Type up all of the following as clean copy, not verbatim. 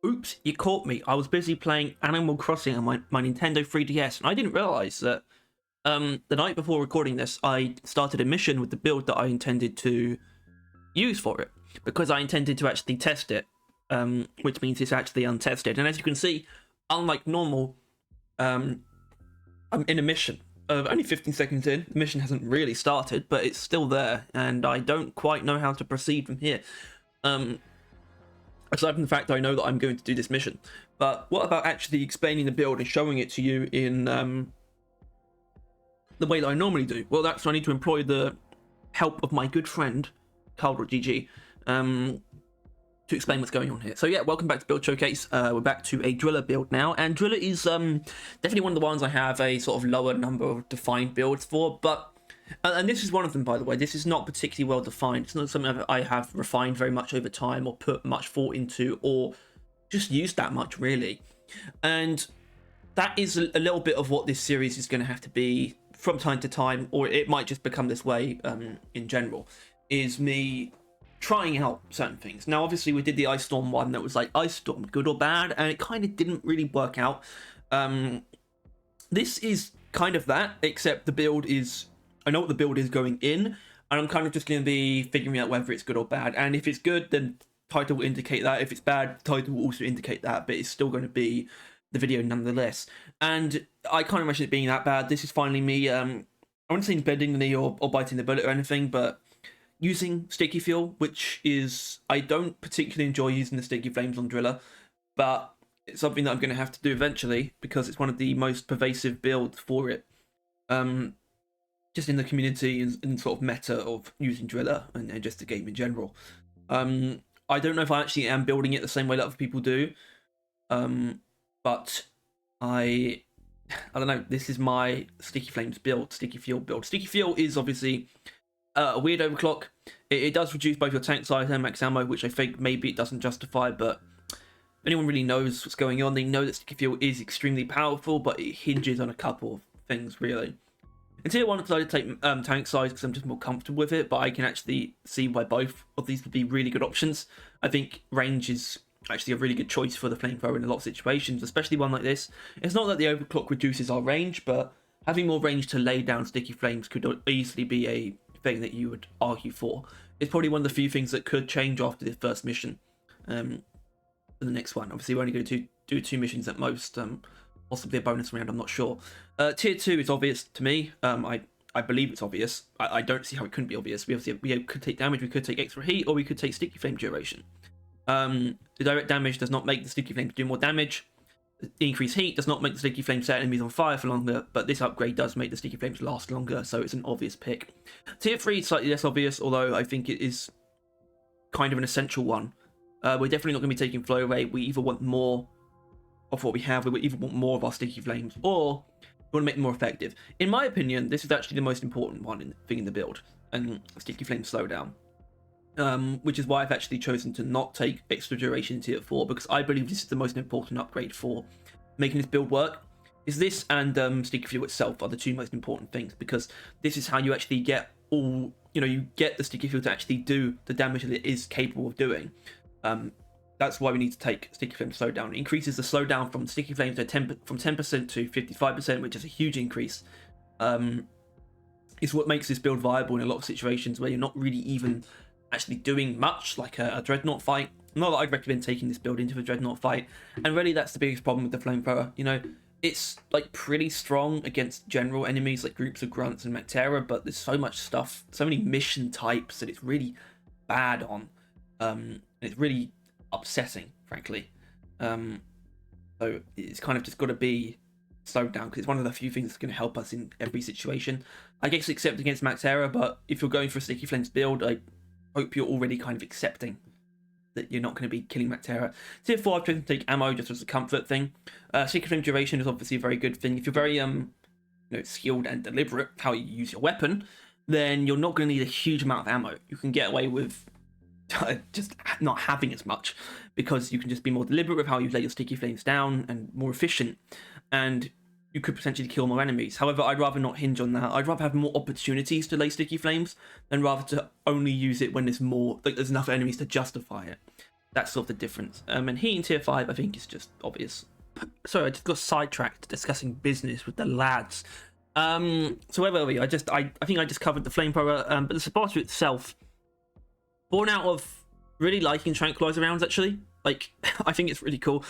Oops, you caught me. I was busy playing Animal Crossing on my Nintendo 3DS, and I didn't realize that the night before recording this, I started a mission with the build that I intended to use for it, because I intended to actually test it, which means it's actually untested. And as you can see, unlike normal, I'm in a mission. Only 15 seconds in, the mission hasn't really started, but it's still there, and I don't quite know how to proceed from here. Aside from the fact that I know that I'm going to do this mission. But what about actually explaining the build and showing it to you in the way that I normally do? Well, that's when I need to employ the help of my good friend, Carl.gg, to explain what's going on here. So yeah, welcome back to Build Showcase. We're back to a Driller build now, and Driller is definitely one of the ones I have a sort of lower number of defined builds for, but and this is one of them, by the way. This is not particularly well defined. It's not something I have refined very much over time or put much thought into or just used that much, really. And that is a little bit of what this series is going to have to be from time to time, or it might just become this way in general, is me trying out certain things. Now, obviously, we did the Ice Storm one that was like, Ice Storm, good or bad? And it kind of didn't really work out. This is kind of that, except the build is... I know what the build is going in, and I'm kind of just going to be figuring out whether it's good or bad. And if it's good, then title will indicate that. If it's bad, title will also indicate that, but it's still going to be the video nonetheless. And I can't imagine it being that bad. This is finally me, I wouldn't say bending the knee or biting the bullet or anything, but using sticky fuel, which is... I don't particularly enjoy using the sticky flames on Driller, but it's something that I'm going to have to do eventually, because it's one of the most pervasive builds for it. Just in the community and sort of meta of using Driller and just the game in general. I don't know if I actually am building it the same way that other people do, but I don't know. This is my Sticky Flames build, Sticky Fuel build. Sticky Fuel is obviously a weird overclock. It does reduce both your tank size and max ammo, which I think maybe it doesn't justify, but if anyone really knows what's going on, they know that Sticky Fuel is extremely powerful, but it hinges on a couple of things, really. In tier 1, I decided to take tank size because I'm just more comfortable with it, but I can actually see why both of these would be really good options. I think range is actually a really good choice for the Flamethrower in a lot of situations, especially one like this. It's not that the overclock reduces our range, but having more range to lay down sticky flames could easily be a thing that you would argue for. It's probably one of the few things that could change after the first mission for the next one. Obviously, we're only going to do 2 missions at most. Possibly a bonus round, I'm not sure. Tier 2 is obvious to me. I believe it's obvious. I don't see how it couldn't be obvious. We could take damage, we could take extra heat, or we could take sticky flame duration. The direct damage does not make the sticky flames do more damage. The increased heat does not make the sticky flames set enemies on fire for longer, but this upgrade does make the sticky flames last longer, so it's an obvious pick. Tier 3 is slightly less obvious, although I think it is kind of an essential one. We're definitely not going to be taking flow rate. We either want more of what we have, we either want more of our sticky flames, or we want to make them more effective. In my opinion, this is actually the most important thing in the build, and sticky flame slowdown, which is why I've actually chosen to not take extra duration in tier 4, because I believe this is the most important upgrade for making this build work. Is this and sticky fuel itself are the 2 most important things, because this is how you actually get all, you get the sticky fuel to actually do the damage that it is capable of doing. That's why we need to take sticky flame slowdown. It increases the slowdown from sticky flames to from 10% to 55%, which is a huge increase. It's what makes this build viable in a lot of situations where you're not really even actually doing much, like a Dreadnought fight. Not that I'd recommend taking this build into a Dreadnought fight, and really that's the biggest problem with the Flamethrower. It's like pretty strong against general enemies like groups of grunts and Mactera, but there's so much stuff, so many mission types that it's really bad on. And it's really upsetting, frankly. So it's kind of just got to be slowed down, because it's one of the few things that's going to help us in every situation. I guess except against Mactera, but if you're going for a Sticky Flames build, I hope you're already kind of accepting that you're not going to be killing Mactera. Tier 4, I've chosen to take ammo just as a comfort thing. Sticky Flame duration is obviously a very good thing. If you're very skilled and deliberate how you use your weapon, then you're not going to need a huge amount of ammo. You can get away with just not having as much, because you can just be more deliberate with how you lay your sticky flames down and more efficient, and you could potentially kill more enemies. However, I'd rather not hinge on that. I'd rather have more opportunities to lay sticky flames than rather to only use it when there's enough enemies to justify it. That's sort of the difference. And heating tier 5, I think, is just obvious. Sorry, I just got sidetracked discussing business with the lads. So where were we? I think I just covered the Flamethrower, but the Subata itself, born out of really liking Tranquilizer rounds, actually. Like, I think it's really cool.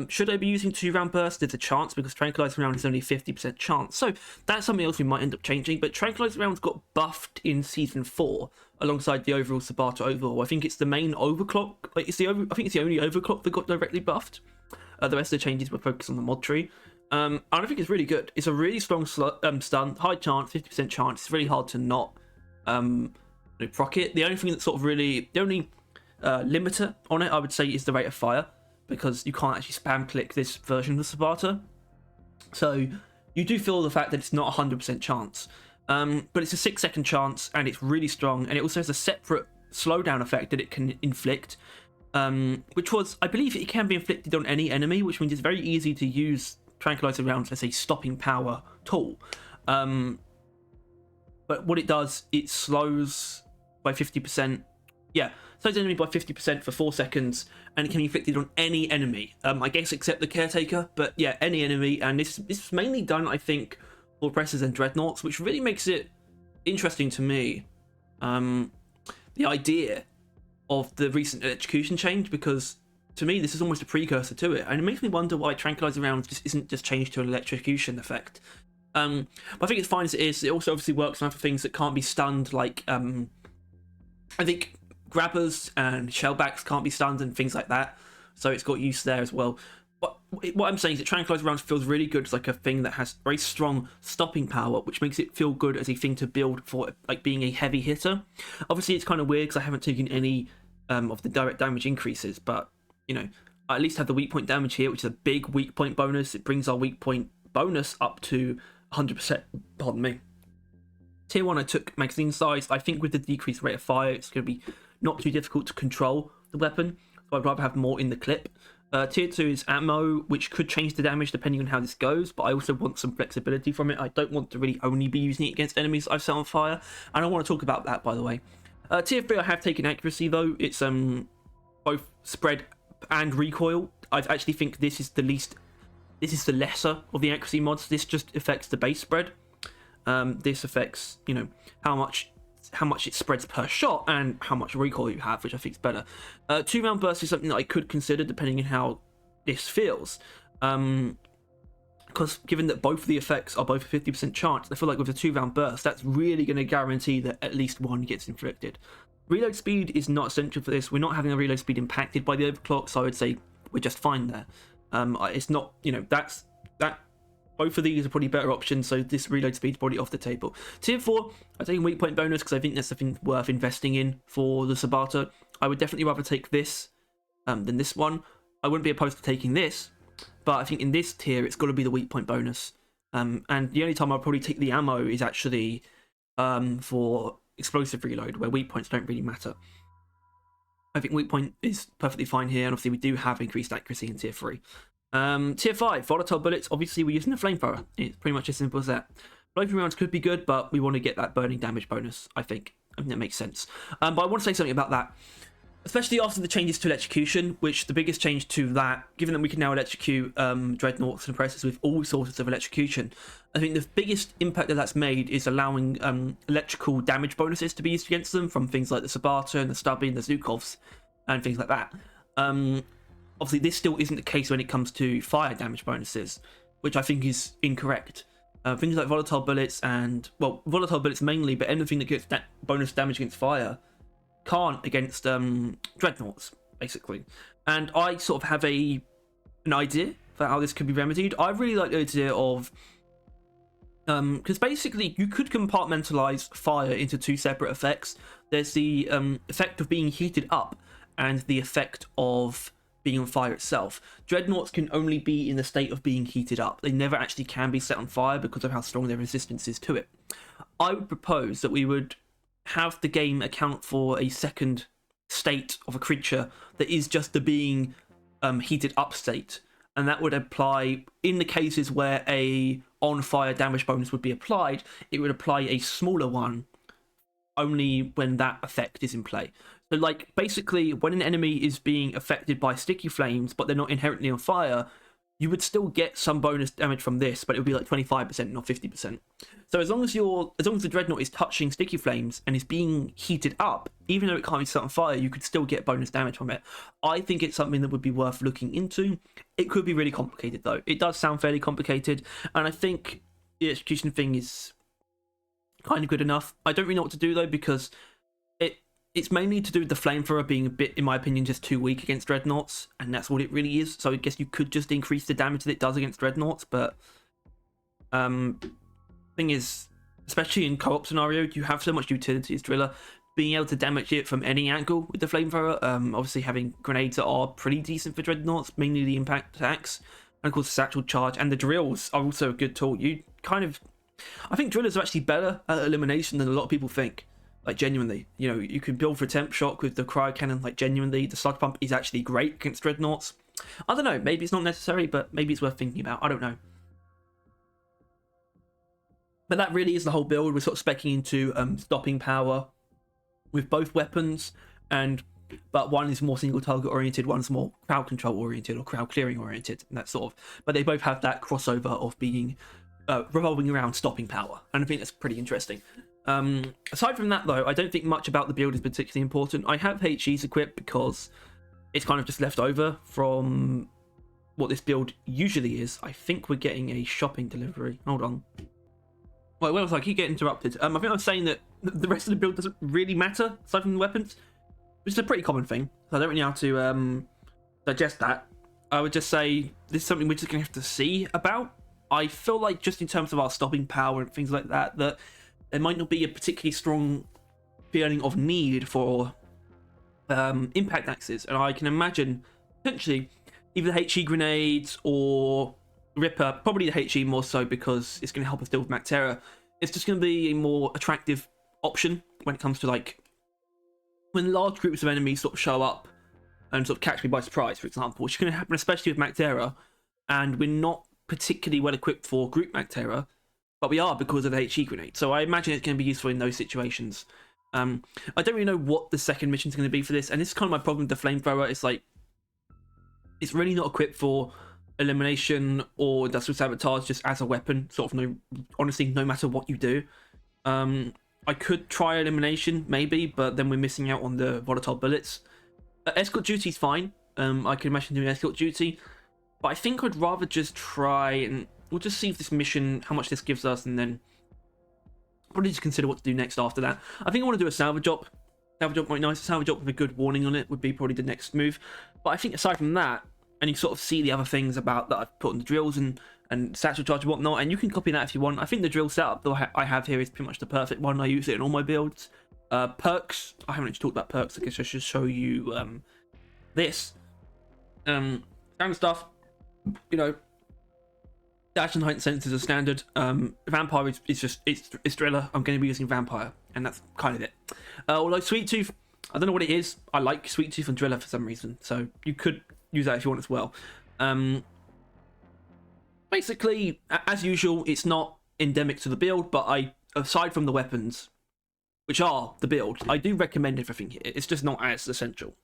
Should I be using 2-round burst? There's a chance, because Tranquilizer round is only 50% chance. So that's something else we might end up changing. But Tranquilizer rounds got buffed in Season 4 alongside the overall Subata overhaul. I think it's the main overclock. Like, I think it's the only overclock that got directly buffed. The rest of the changes were focused on the mod tree. And I think it's really good. It's a really strong stun, high chance, 50% chance. It's really hard to not proc it. The only thing that's sort of really, the only limiter on it, I would say, is the rate of fire, because you can't actually spam click this version of the Subata. So you do feel the fact that it's not 100% chance. But it's a 6-second chance, and it's really strong, and it also has a separate slowdown effect that it can inflict. Which was, I believe it can be inflicted on any enemy, which means it's very easy to use Tranquilizer rounds as a stopping power tool. But what it does, it slows by 50%. Yeah, slows the enemy by 50% for 4 seconds, and it can be inflicted on any enemy. I guess except the Caretaker, but yeah, any enemy. And this is mainly done, I think, for Oppressors and Dreadnoughts, which really makes it interesting to me. The idea of the recent electrocution change, because to me this is almost a precursor to it, and it makes me wonder why Tranquilizer rounds just isn't just changed to an electrocution effect. But I think it's fine as it is. It also obviously works on other things that can't be stunned, like I think grabbers and shellbacks can't be stunned and things like that, so it's got use there as well. But what I'm saying is that Tranquilizer rounds feels really good as like a thing that has very strong stopping power, which makes it feel good as a thing to build for, like being a heavy hitter. Obviously it's kind of weird because I haven't taken any of the direct damage increases, but you know, I at least have the weak point damage here, which is a big weak point bonus. It brings our weak point bonus up to 100%. Pardon me. Tier 1, I took magazine size. I think with the decreased rate of fire, it's going to be not too difficult to control the weapon, so I'd rather have more in the clip. Tier 2 is ammo, which could change the damage depending on how this goes, but I also want some flexibility from it. I don't want to really only be using it against enemies I've set on fire, and I want to talk about that, by the way. Tier 3, I have taken accuracy, though. It's both spread and recoil. I actually think this is the lesser of the accuracy mods. This just affects the base spread. This affects, you know, how much it spreads per shot and how much recoil you have, which I think is better. 2-round burst is something that I could consider depending on how this feels. Because given that both of the effects are both a 50% chance, I feel like with a 2-round burst, that's really going to guarantee that at least one gets inflicted. Reload speed is not essential for this. We're not having a reload speed impacted by the overclock, so I would say we're just fine there. It's not, you know, that. Both of these are probably better options, so this reload speed is probably off the table. Tier 4, I'm taking weak point bonus because I think that's something worth investing in for the Subata. I would definitely rather take this than this one. I wouldn't be opposed to taking this, but I think in this tier it's got to be the weak point bonus. And the only time I'll probably take the ammo is actually for explosive reload, where weak points don't really matter. I think weak point is perfectly fine here, and obviously we do have increased accuracy in tier 3. Tier 5, volatile bullets. Obviously, we're using the Flamethrower. It's pretty much as simple as that. Floating rounds could be good, but we want to get that burning damage bonus, I think. I think that makes sense. But I want to say something about that, especially after the changes to electrocution, which the biggest change to that, given that we can now electrocute Dreadnoughts and Oppressors with all sorts of electrocution, I think the biggest impact that that's made is allowing electrical damage bonuses to be used against them from things like the Subata and the Stubby and the Zukovs and things like that. Obviously, this still isn't the case when it comes to fire damage bonuses, which I think is incorrect. Things like volatile bullets and, well, volatile bullets mainly, but anything that gets that bonus damage against fire can't against Dreadnoughts, basically. And I sort of have an idea for how this could be remedied. I really like the idea of, because basically you could compartmentalize fire into 2 separate effects. There's the effect of being heated up and the effect of being on fire itself. Dreadnoughts can only be in the state of being heated up. They never actually can be set on fire because of how strong their resistance is to it. I would propose that we would have the game account for a second state of a creature that is just the being heated up state, and that would apply in the cases where a on fire damage bonus would be applied. It would apply a smaller one only when that effect is in play. So, like, basically, when an enemy is being affected by sticky flames, but they're not inherently on fire, you would still get some bonus damage from this, but it would be like 25%, not 50%. So as long as the dreadnought is touching sticky flames and is being heated up, even though it can't be set on fire, you could still get bonus damage from it. I think it's something that would be worth looking into. It could be really complicated though. It does sound fairly complicated, and I think the execution thing is kind of good enough. I don't really know what to do though, because it's mainly to do with the flamethrower being a bit, in my opinion, just too weak against dreadnoughts, and that's what it really is. So I guess you could just increase the damage that it does against dreadnoughts, but thing is, especially in co-op scenario, you have so much utility as driller, being able to damage it from any angle with the flamethrower. Obviously having grenades that are pretty decent for dreadnoughts, mainly the impact attacks, and of course the satchel charge, and the drills are also a good tool. I think drillers are actually better at elimination than a lot of people think. Like, genuinely, you know, you can build for temp shock with the cryo cannon. Like, genuinely, the slug pump is actually great against dreadnoughts. I don't know, maybe it's not necessary, but maybe it's worth thinking about. I don't know. But that really is the whole build. We're sort of speccing into stopping power with both weapons, but one is more single target oriented, one's more crowd control oriented or crowd clearing oriented, and that sort of. But they both have that crossover of being revolving around stopping power, and I think that's pretty interesting. Aside from that though, I don't think much about the build is particularly important. I have HEs equipped because it's kind of just left over from what this build usually is. I think we're getting a shopping delivery. Hold on. Well, I keep getting interrupted. I think I'm saying that the rest of the build doesn't really matter aside from the weapons, which is a pretty common thing. So I don't really know how to digest that. I would just say this is something we're just going to have to see about. I feel like just in terms of our stopping power and things like that, that there might not be a particularly strong feeling of need for impact axes, and I can imagine potentially either the HE grenades or Ripper, probably the HE more so because it's going to help us deal with Mac Terror. It's just going to be a more attractive option when it comes to, like, when large groups of enemies sort of show up and sort of catch me by surprise, for example, which is going to happen especially with Mac Terror, and we're not particularly well equipped for group Mac Terror, but we are because of the HE grenade. So I imagine it's going to be useful in those situations. I don't really know what the second mission is going to be for this, and this is kind of my problem with the Flamethrower. It's like, it's really not equipped for elimination or industrial sabotage just as a weapon, sort of. Honestly, no matter what you do. I could try elimination maybe, but then we're missing out on the volatile bullets. Escort duty is fine. I can imagine doing escort duty, but I think I'd rather just try, and we'll just see if this mission, how much this gives us, and then probably just consider what to do next after that. I think I want to do a salvage op. Salvage op might be nice. A salvage op with a good warning on it would be probably the next move. But I think aside from that, and you sort of see the other things about that I've put on the drills and satchel charge and whatnot, and you can copy that if you want. I think the drill setup that I have here is pretty much the perfect one. I use it in all my builds. Perks, I haven't actually talked about perks. I guess I should show you this. Standard stuff, you know, dash and heightened senses are standard. Vampire is just, it's driller. I'm going to be using Vampire, and that's kind of it. Although Sweet Tooth, I don't know what it is. I like Sweet Tooth and driller for some reason, so you could use that if you want as well. Basically, as usual, it's not endemic to the build, but aside from the weapons, which are the build, I do recommend everything here. It's just not as essential.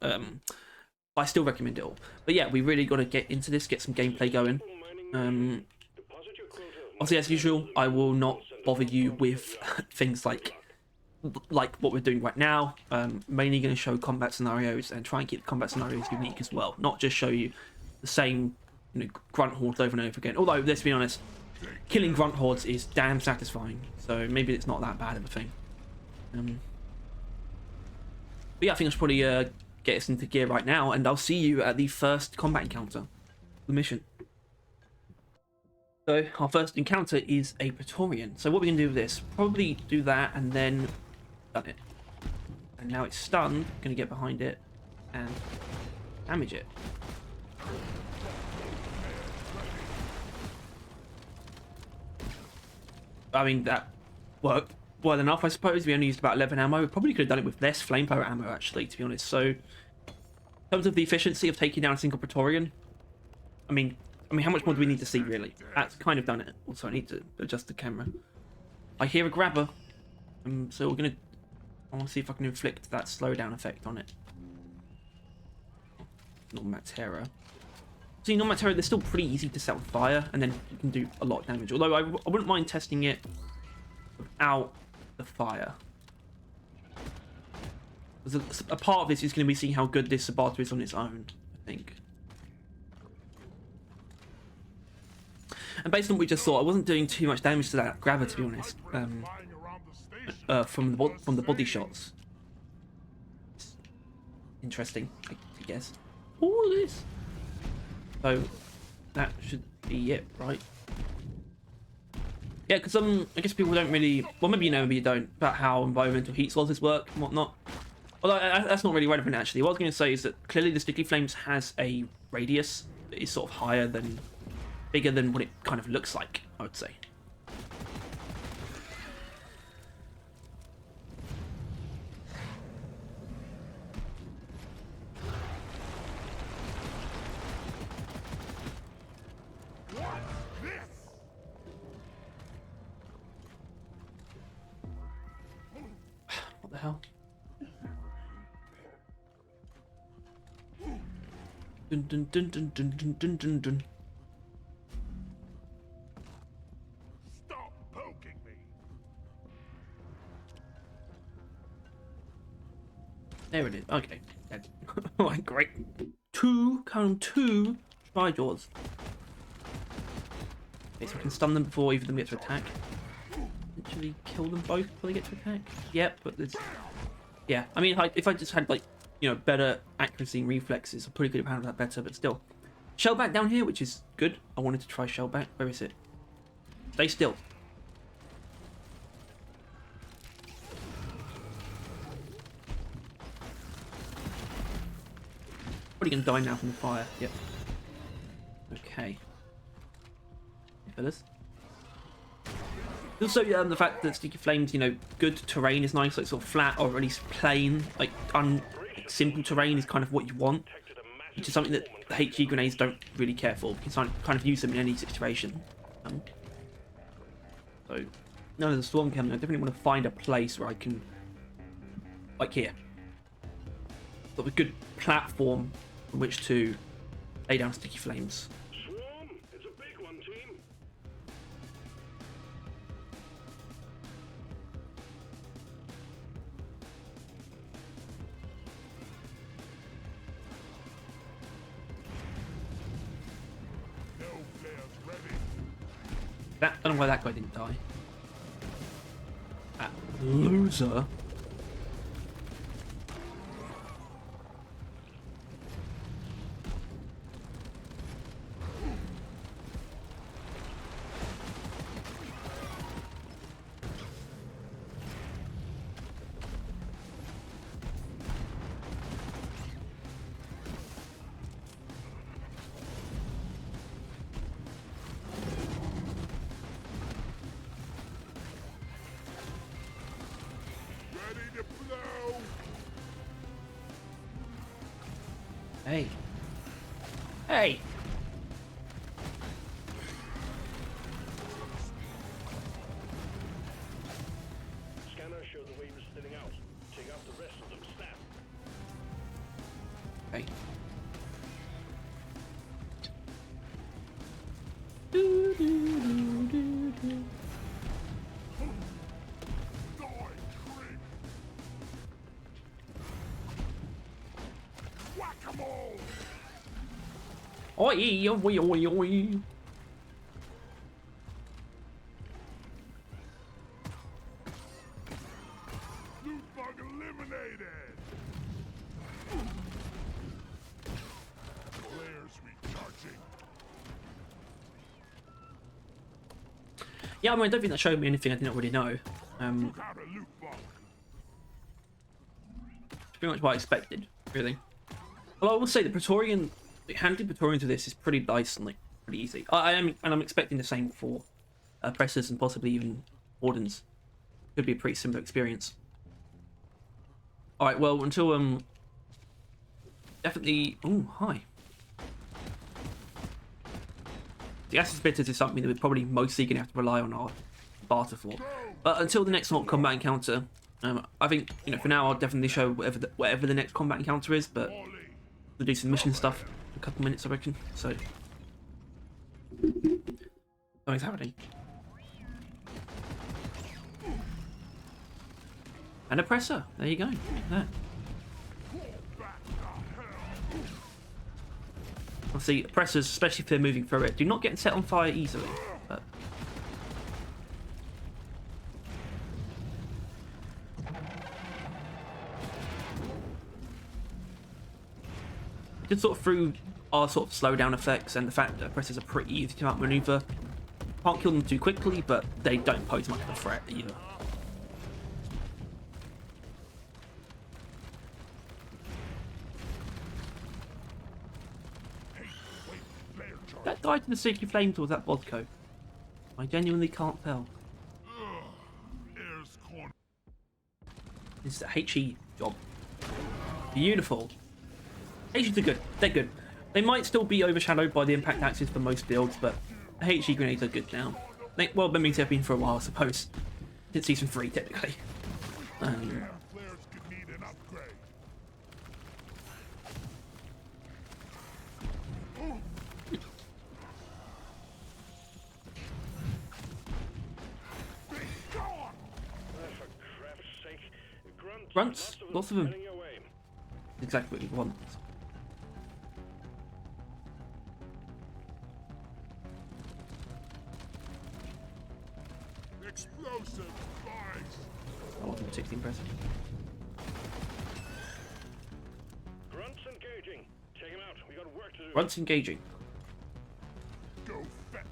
I still recommend it all. But yeah, we really got to get into this, get some gameplay going. Obviously, as usual, I will not bother you with things like what we're doing right now. Mainly going to show combat scenarios and try and keep the combat scenarios unique as well, not just show you the same, you know, grunt hordes over and over again. Although, let's be honest, killing grunt hordes is damn satisfying, so maybe it's not that bad of a thing. But yeah, I think I should probably get us into gear right now, and I'll see you at the first combat encounter, the mission. So our first encounter is a Praetorian. So what we're going to do with this, probably do that and then stun it. And now it's stunned, going to get behind it and damage it. I mean, that worked well enough, I suppose. We only used about 11 ammo. We probably could have done it with less flamethrower ammo, actually, to be honest. So in terms of the efficiency of taking down a single Praetorian, I mean, how much more do we need to see, really? That's kind of done it. Also, I need to adjust the camera. I hear a grabber. So we're going to I want to see if I can inflict that slowdown effect on it. Normal Terror. See, Normal Terror, they're still pretty easy to set on fire, and then you can do a lot of damage. Although I wouldn't mind testing it without the fire. A part of this is going to be seeing how good this Subata is on its own, I think. And based on what we just saw, I wasn't doing too much damage to that grabber, to be honest. From the body shots. Interesting, I guess. All this. So that should be it, right? Yeah, because I guess people don't really, well, maybe you know, maybe you don't, about how environmental heat sources work and whatnot. Although that's not really relevant actually. What I was going to say is that clearly the Sticky Flames has a radius that is sort of bigger than what it kind of looks like, I would say. What the hell? Dun dun dun dun dun dun dun dun dun. Stop poking me. There it is. Okay. Alright, great. Two try jaws. Okay, so I can stun them before either of them get to attack. Actually kill them both before they get to attack. Yep, but there's... Yeah, I mean, if I just had, like, you know, better accuracy and reflexes, I probably could have handled that better, but still. Shellback down here, which is good. I wanted to try Shellback. Where is it? Stay still. Probably gonna die now from the fire. Yep. Okay. Hey, fellas. Also, the fact that Sticky Flames, you know, good terrain is nice, like sort of flat or at least plain, like simple terrain is kind of what you want, which is something that the HE grenades don't really care for. You can kind of use them in any situation. So, now there's a storm coming, I definitely want to find a place where I can, like here, sort of a good platform on which to lay down Sticky Flames. It's a big one, team. No players ready. I don't know why that guy didn't die. That loser. Ready to blow. Hey. Hey! Scanner shows the wave is thinning out. Take out the rest of them. Snap. Hey. Do, do, do, do, do. Die, creep. Whack-a-mole. Oi, oi, oi, oi. Loot bug eliminated. Players recharging. Yeah, I mean, I don't think that showed me anything I didn't already know. Took out a loot bug. It's pretty much what I expected, really. Well, I will say the Praetorian, handling Praetorian to this is pretty nice and like pretty easy. I'm expecting the same for Pressers and possibly even Wardens. Could be a pretty similar experience. All right, well, until definitely. Oh, hi. The Acid Spitters is something that we're probably mostly going to have to rely on our barter for. But until the next combat encounter, I think, you know, for now I'll definitely show whatever the next combat encounter is, but we'll do some mission stuff in a couple minutes, I reckon. So, something's happening. And a presser. There you go. Look at that. Obviously, pressers, especially if they're moving through it, do not get set on fire easily. But just sort of through our sort of slowdown effects and the fact that pressers are pretty easy to outmaneuver. Can't kill them too quickly, but they don't pose much of a threat either. That died to the Sticky Flames or was that Vodko? I genuinely can't tell. This is a HE job. Beautiful. HEs are good. They're good. They might still be overshadowed by the impact axis for most builds, but HE grenades are good now. Well, that means they've been for a while, I suppose. Since season 3, technically. Grunts, lots of them. Exactly what we want. Explosive device. That wasn't particularly impressive. Grunts engaging. Take him out. We got work to do. Grunts engaging. Go fetch.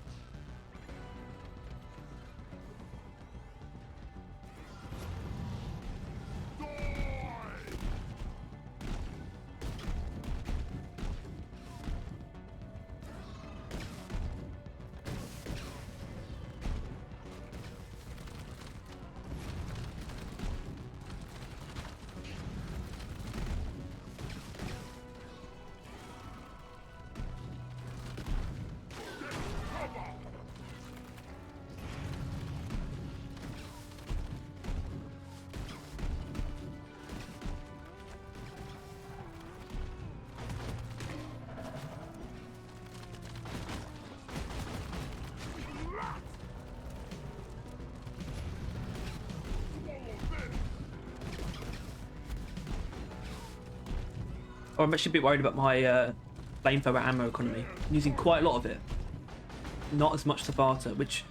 Oh, I'm actually a bit worried about my Flamethrower ammo economy. I'm using quite a lot of it. Not as much Subata, which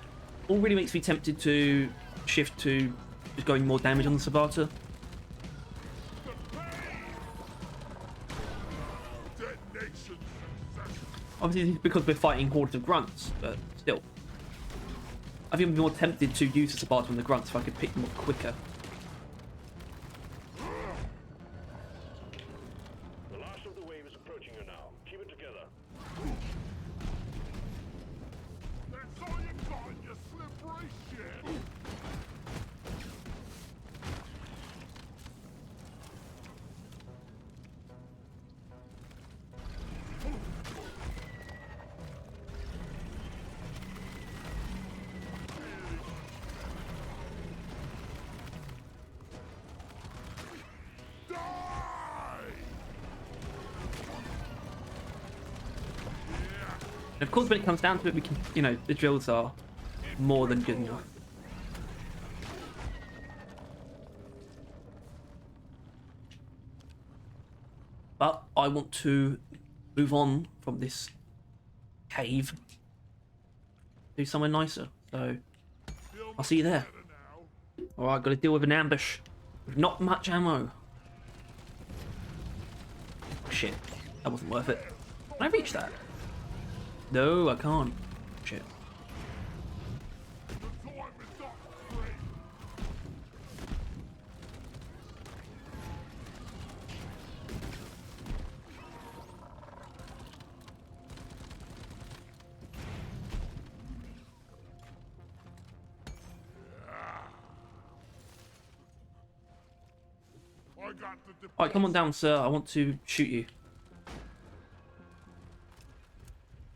already makes me tempted to shift to just going more damage on the Subata. Obviously, it's because we're fighting hordes of grunts, but still. I think I'd be more tempted to use the Subata on the grunts if I could pick them up quicker. The last of the wave is approaching you now. Keep it together. That's all you got, you slippery shit. And of course, when it comes down to it, we can, you know, the drills are more than good enough. But I want to move on from this cave to somewhere nicer. So I'll see you there. Alright, got to deal with an ambush with not much ammo. Shit, that wasn't worth it. Can I reach that? No, I can't. Shit. Alright, come on down, sir. I want to shoot you.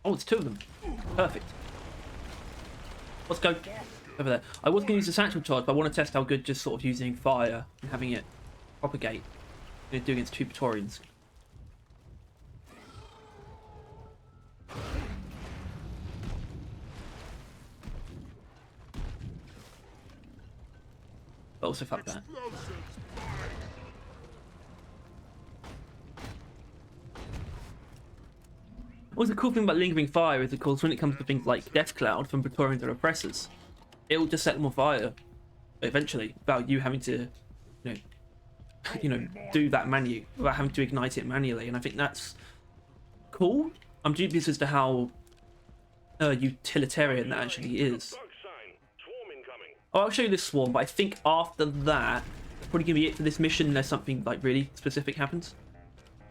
Oh, it's two of them. Perfect. Let's go over there. I was going to use the satchel charge, but I want to test how good just sort of using fire and having it propagate. I'm going to do against 2 Praetorians. But also fuck that. What's the cool thing about lingering fire is, of course, when it comes to things like Death Cloud from Praetorians and Oppressors, it'll just set them on fire eventually, without you having to, do that manually, without having to ignite it manually. And I think that's cool. I'm dubious as to how utilitarian that actually is. Bug sign. Swarm incoming. Oh, I'll show you this swarm, but I think after that, that's probably gonna be it for this mission unless something like really specific happens.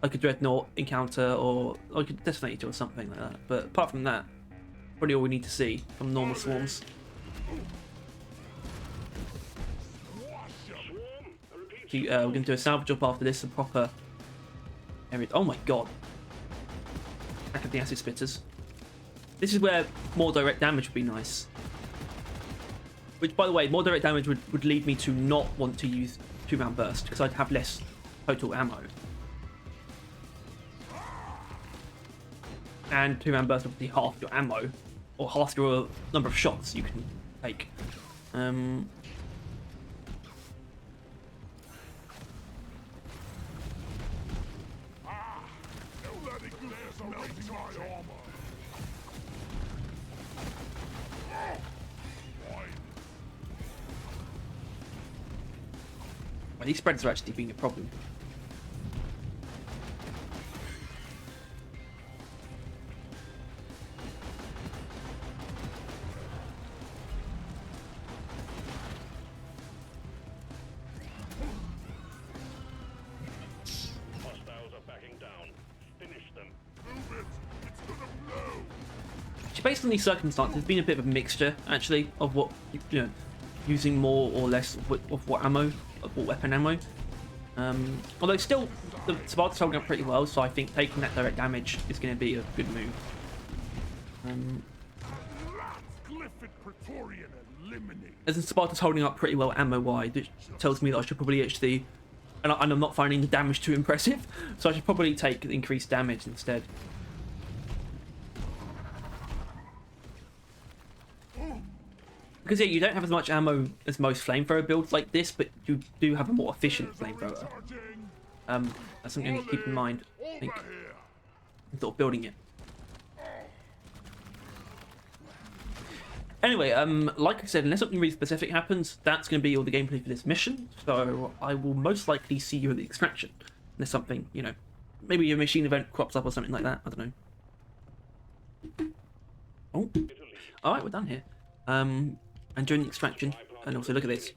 Like a dreadnought encounter or like a detonator or something like that. But apart from that, probably all we need to see from normal swarms. We're going to do a salvage job after this, a proper area. Oh my god. Back at the acid spitters. This is where more direct damage would be nice. Which, by the way, more direct damage would lead me to not want to use 2-round burst, because I'd have less total ammo. And 2-round burst would be half your ammo, or half your number of shots you can take. Well, these spreads are actually being a problem. Hostiles are backing down. Finish them. Move it! It's gonna blow! Based on these circumstances, it's been a bit of a mixture, actually, of what, using more or less of what ammo, of what weapon ammo. Although still, the Subata's holding up pretty well, so I think taking that direct damage is going to be a good move. As in, Subata's holding up pretty well ammo-wise, which tells me that I should probably actually, and I'm not finding the damage too impressive, so I should probably take the increased damage instead. Because yeah, you don't have as much ammo as most flamethrower builds like this, but you do have a more efficient flamethrower. That's something you need to keep in mind, I think, in sort of building it. Anyway, like I said, unless something really specific happens, that's going to be all the gameplay for this mission. So I will most likely see you at the extraction. Unless something, maybe a machine event crops up or something like that. I don't know. Oh, all right, we're done here. And during the extraction, and also look at this,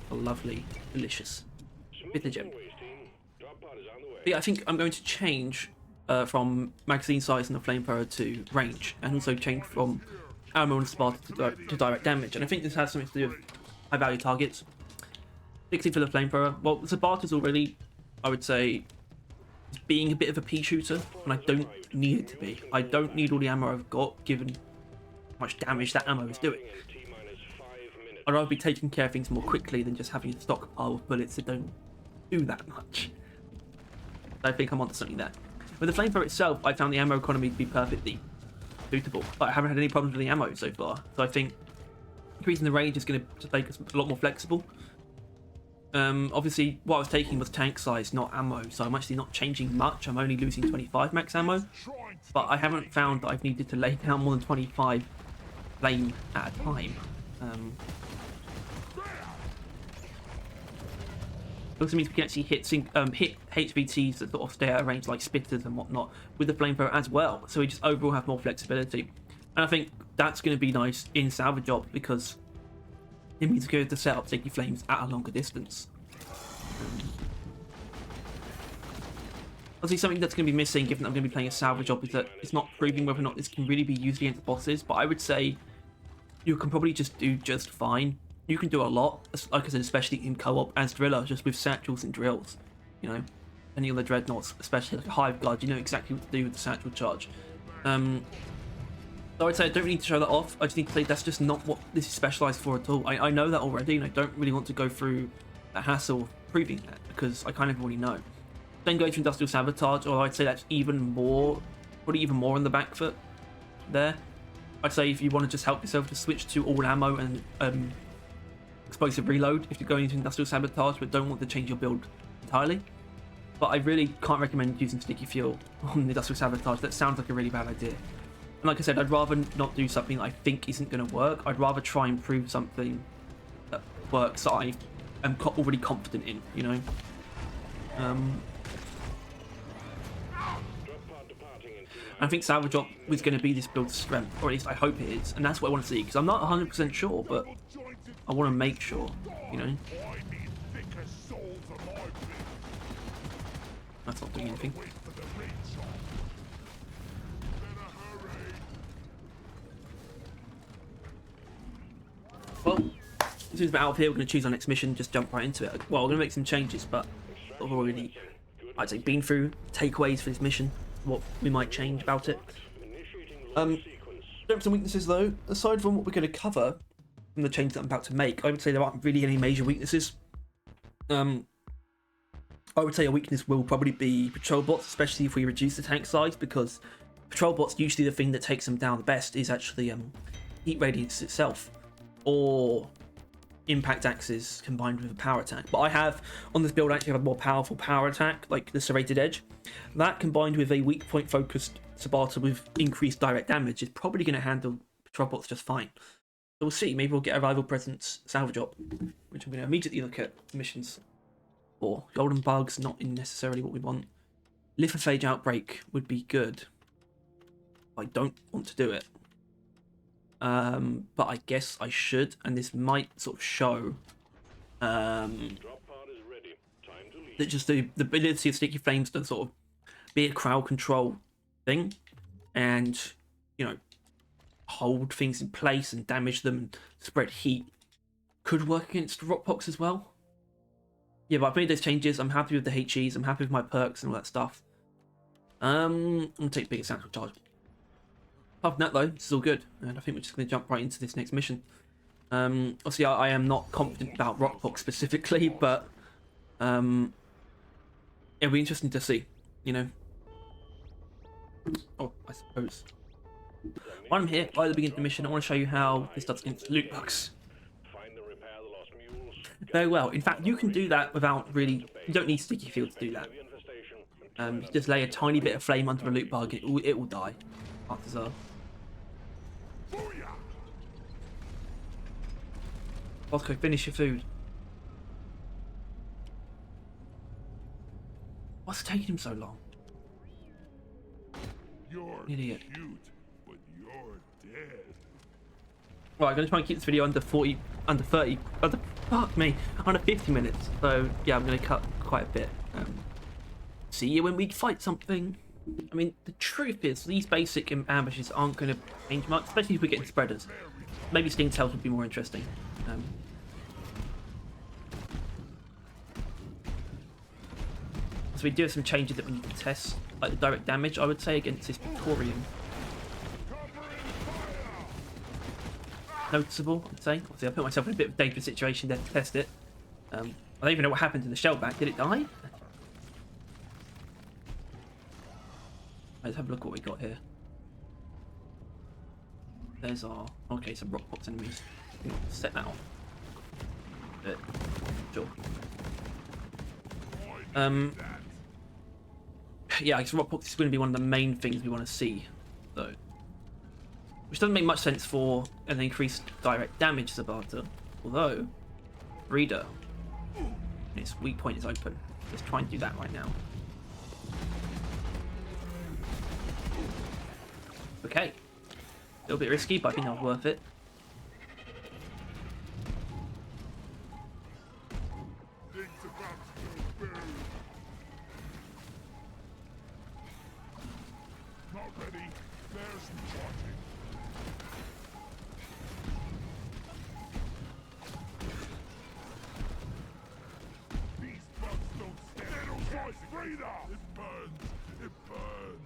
a lovely, delicious bit of gem. But yeah, I think I'm going to change from magazine size and the flamethrower to range, and also change from ammo and Subata to direct damage. And I think this has something to do with high value targets, particularly for the flamethrower. Well, Subata's already, I would say, being a bit of a pea shooter, and I don't need it to be. I don't need all the ammo I've got, given much damage that ammo is doing. I'd rather be taking care of things more quickly than just having a stockpile of bullets that don't do that much. I think I'm onto something there. With the flamethrower itself, I found the ammo economy to be perfectly suitable. I haven't had any problems with the ammo so far, so I think increasing the range is going to make us a lot more flexible. Obviously, what I was taking was tank size, not ammo, so I'm actually not changing much. I'm only losing 25 max ammo, but I haven't found that I've needed to lay down more than 25 flame at a time. It also means we can actually hit HVTs that sort of stay at a range like spitters and whatnot with the flamethrower as well, so we just overall have more flexibility. And I think that's going to be nice in salvage job because it means we're going to set up sticky flames at a longer distance. Obviously, something that's going to be missing, given that I'm going to be playing a salvage job, is that it's not proving whether or not this can really be used against bosses. But I would say you can probably just do just fine. You can do a lot, like I said, especially in co-op as driller, just with satchels and drills. Any of the dreadnoughts, especially like a hive guard, you know exactly what to do with the satchel charge. So I'd say I don't really need to show that off. I just need to say that's just not what this is specialized for at all. I know that already, and I don't really want to go through the hassle of proving that because I kind of already know. Then going to industrial sabotage, or I'd say that's even more, probably even more on the back foot there. I'd say if you want to just help yourself to switch to all ammo and explosive reload if you're going into industrial sabotage, but don't want to change your build entirely. But I really can't recommend using sticky fuel on industrial sabotage. That sounds like a really bad idea. And like I said, I'd rather not do something that I think isn't going to work. I'd rather try and prove something that works that I am already confident in, you know? I think salvage drop was going to be this build's strength, or at least I hope it is. And that's what I want to see, because I'm not 100% sure, but I want to make sure, you know? That's not doing anything. Well, as soon as we're out of here, we're going to choose our next mission, just jump right into it. Well, we're going to make some changes, but I've already, I'd say, been through takeaways for this mission, what we might change about it. Don't have some weaknesses though. Aside from what we're going to cover from the change that I'm about to make, I would say there aren't really any major weaknesses. I would say a weakness will probably be patrol bots, especially if we reduce the tank size, because patrol bots, usually the thing that takes them down the best is actually heat radiance itself, or impact axes combined with a power attack. But I have, on this build, actually have a more powerful power attack, like the Serrated Edge. That combined with a weak point focused Subata with increased direct damage is probably going to handle patrol bots just fine. So we'll see, maybe we'll get a rival presence salvage job, which I'm going to immediately look at missions for. Golden bugs, not necessarily what we want. Lithophage outbreak would be good. I don't want to do it. But I guess I should, and this might sort of show that just the ability of sticky flames to sort of be a crowd control thing, and you know, hold things in place and damage them and spread heat could work against rockpox as well. Yeah, but I've made those changes. I'm happy with the HEs. I'm happy with my perks and all that stuff. I'm gonna take bigger sample charge. Apart from that though, this is all good, and I think we're just going to jump right into this next mission. Obviously I am not confident about Rockbox specifically, but it'll be interesting to see, you know. Oh, I suppose. While I'm here, by the beginning of the mission, I want to show you how this does against loot bugs. Very well. In fact, you can do that without really, you don't need sticky field to do that. You just lay a tiny bit of flame under a loot bug, and it will die. Chances are. Bosco, finish your food. What's taking him so long? You're Idiot. cute, but you're dead. Right, I'm going to try and keep this video under 40, under 30, fuck me, under 50 minutes. So, yeah, I'm going to cut quite a bit. See you when we fight something. I mean, the truth is, these basic ambushes aren't going to change much, especially if we get spreaders. Maybe Sting Tails would be more interesting. So we do have some changes that we need to test, like the direct damage, I would say, against this Victorian. Noticeable, I'd say. Obviously, I put myself in a bit of a dangerous situation there to test it. I don't even know what happened to the shell back. Did it die? Let's have a look what we got here. There's our... Okay, some rock box enemies. Set that off. Sure. Yeah, I guess rock box is going to be one of the main things we want to see, though. Which doesn't make much sense for an increased direct damage Subata. Although, Reader, its weak point is open. Let's try and do that right now. Okay. A little bit risky, but I think that was worth it. Not ready. There's watching. These bugs don't stand. They don't want freedom. It burns. It burns.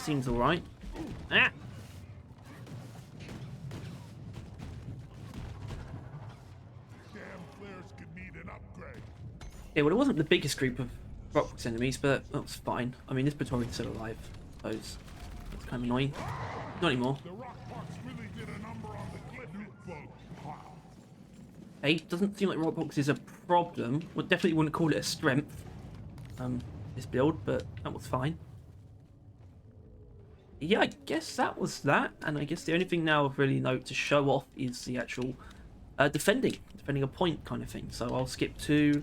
seems alright. Ah! Damn flares could need an upgrade. Yeah, well, it wasn't the biggest group of Rockbox enemies, but that was fine. I mean, this Praetorian's still alive, I suppose. That's kind of annoying. Not anymore. The rock box really did a number on the cliff. New bug cloud. Hey, doesn't seem like Rockbox is a problem. Well, definitely wouldn't call it a strength. This build, but that was fine. Yeah, I guess that was that, and I guess the only thing now of really note to show off is the actual defending a point kind of thing. So I'll skip to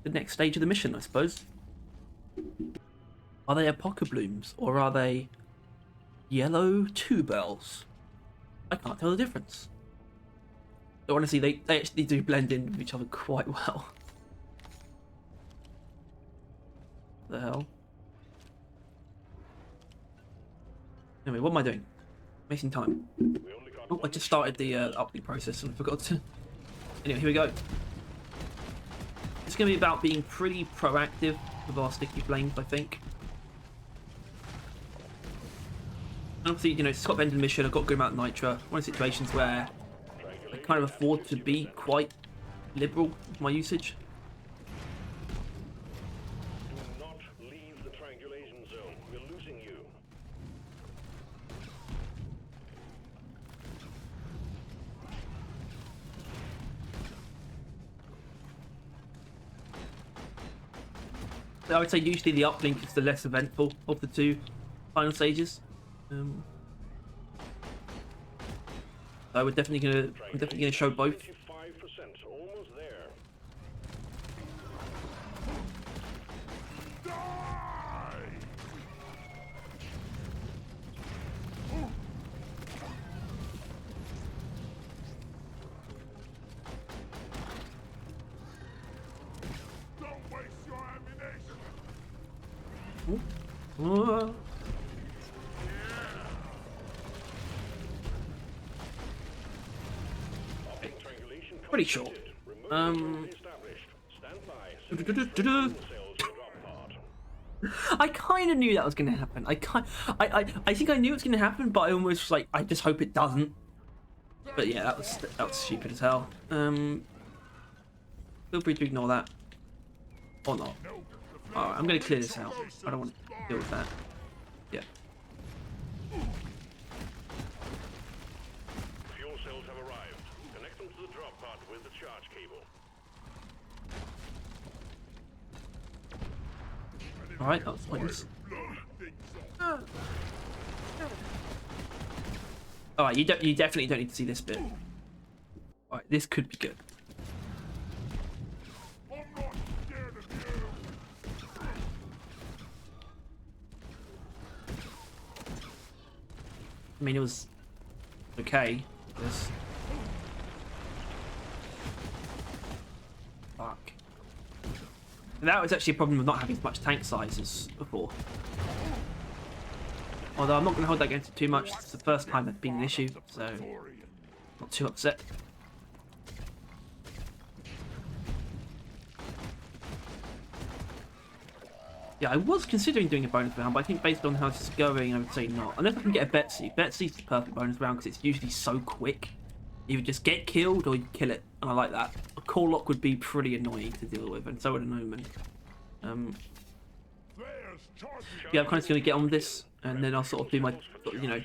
the next stage of the mission, I suppose. Are they Apoca Blooms or are they yellow tubers? I can't tell the difference. But honestly, they actually do blend in with each other quite well. What the hell? Anyway, what am I doing? Wasting time. Oh, I just started the upload process and I forgot to. Anyway, here we go. It's going to be about being pretty proactive with our sticky flames, I think. And obviously, you know, it's got vending mission, I've got a good amount of nitra. One of the situations where I kind of afford to be quite liberal with my usage. Do not leave the triangulation zone. We're losing you. I would say usually the uplink is the less eventful of the two final stages. So I'm definitely gonna show both. 55%, almost there. Die! Don't waste your ammunition. Triangulation Pretty sure. completed. Remote established. Stand by. Cells in drop pod. I kind of knew that was going to happen. I think I knew it was going to happen, but I almost like I just hope it doesn't. But yeah, that was stupid as hell. Feel free to ignore that or not. Alright, I'm going to clear this out. I don't want to deal with that. Yeah. Fuel cells have arrived. Connect them to the drop pod with the charge cable. Alright, that was pointless. Alright, you definitely don't need to see this bit. Alright, this could be good. I'm not scared of you. I mean, it was okay. This. Fuck. That was actually a problem with not having as much tank size as before. Although I'm not going to hold that against it too much. It's the first time that's been an issue, so not too upset. Yeah, I was considering doing a bonus round, but I think based on how this is going, I would say not. Unless I can get a Betsy. Betsy's the perfect bonus round because it's usually so quick. You would just get killed or you kill it, and I like that. A call lock would be pretty annoying to deal with, and so would an omen. Yeah, I'm kind of going to get on with this, and then I'll sort of do my, you know,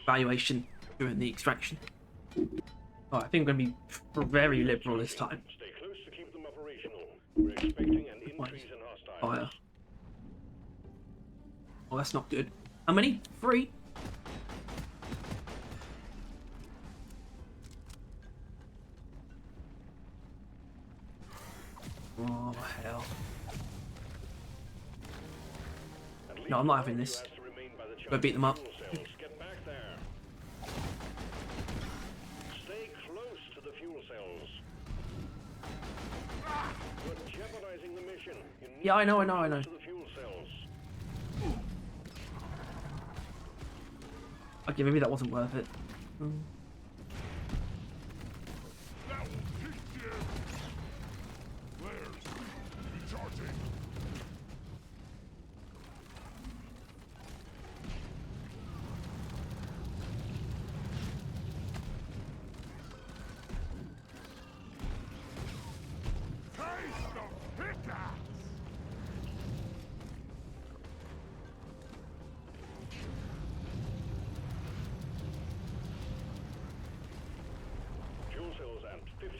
evaluation during the extraction. Oh, I think I'm going to be very liberal this time. Stay close to keep them operational. We're expecting an increase in hostiles. Fire. Oh, that's not good. How many? 3? Oh, hell. No, I'm not having this. Go beat them up. Get back there. Stay close to the fuel cells. You're jeopardizing the mission. You need Yeah, I know. to the fuel cells. Okay, maybe that wasn't worth it. That will teach you. Flares. Recharging. 50%.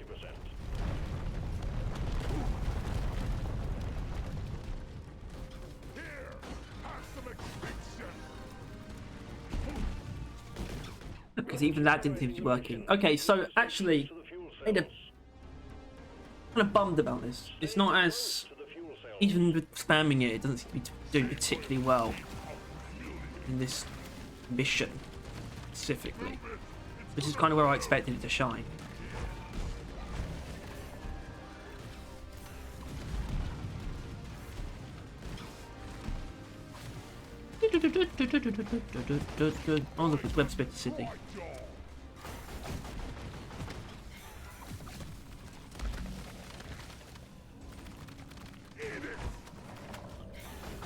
Here, have some extinction. Because even that didn't seem to be working. Okay, so actually, To the fuel I'm cells. kind of bummed about this. It's not as, To the fuel cells. even with spamming it, it doesn't seem to be doing particularly well in this mission specifically, which is kind of where I expected it to shine. Oh look, it's Web Splitter City.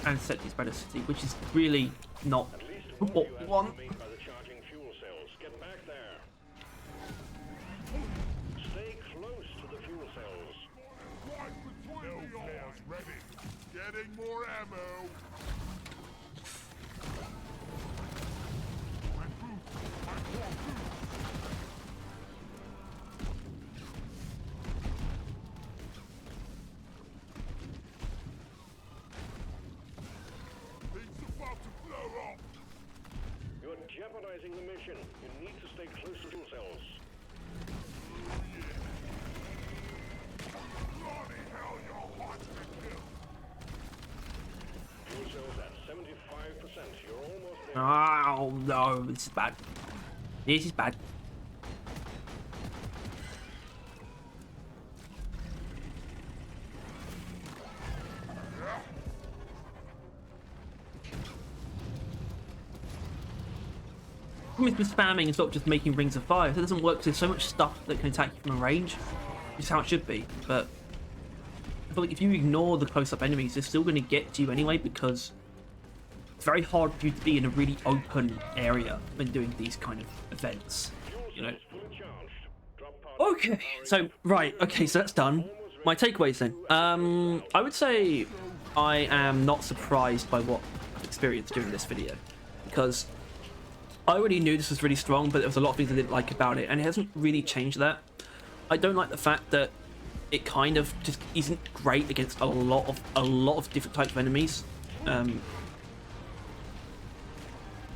And Seti Spreader City, which is really not At least what you we have want. been made by the charging fuel cells. Get back there. Stay close to the fuel cells. Right between the eyes. Ready. Getting more ammo. My boots. My poor boots. Things about to blow up. You're jeopardizing the mission. You need to stay close to fuel cells. Bloody hell, you're hot to kill. Fuel cells at 75%. You're almost there. Oh no, this is bad. This is bad. With spamming and sort of just making rings of fire, so it doesn't work 'cause there's so much stuff that can attack you from a range, which is how it should be. But I feel like if you ignore the close-up enemies, they're still going to get to you anyway, because it's very hard for you to be in a really open area when doing these kind of events, you know. Fully charged. Drop pod. Okay, so okay, so that's done. My takeaways then. I would say I am not surprised by what I've experienced during this video, because I already knew this was really strong, but there was a lot of things I didn't like about it, and it hasn't really changed that. I don't like the fact that it kind of just isn't great against a lot of different types of enemies,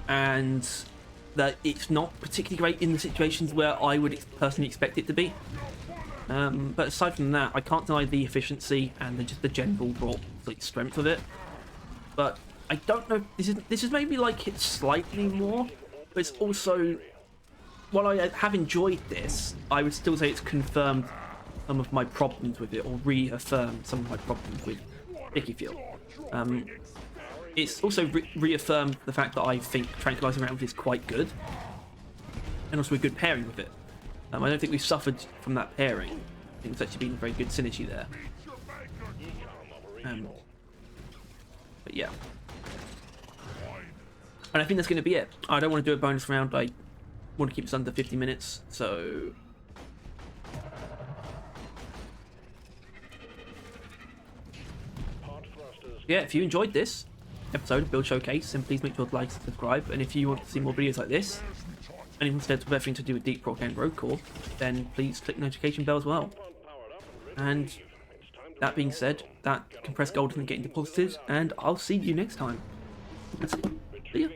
and that it's not particularly great in the situations where I would personally expect it to be. But aside from that, I can't deny the efficiency and just the general raw strength of it. But I don't know. This is maybe like it slightly more, but it's also, while I have enjoyed this, I would still say it's confirmed some of my problems with it, or reaffirmed some of my problems with Sticky Fuel. It's also reaffirmed the fact that I think Tranquilizing Round is quite good, and also a good pairing with it. I don't think we've suffered from that pairing. I think it's actually been a very good synergy there. But yeah. And I think that's going to be it. I don't want to do a bonus round. I want to keep this under 50 minutes, so... yeah, if you enjoyed this episode of Build Showcase, then please make sure to like and subscribe. And if you want to see more videos like this, and instead of everything to do with Deep Rock and Road Core, then please click the notification bell as well. And that being said, that compressed gold isn't getting deposited, and I'll see you next time. That's it. See ya.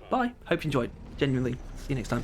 Bye. Hope you enjoyed. Genuinely. See you next time.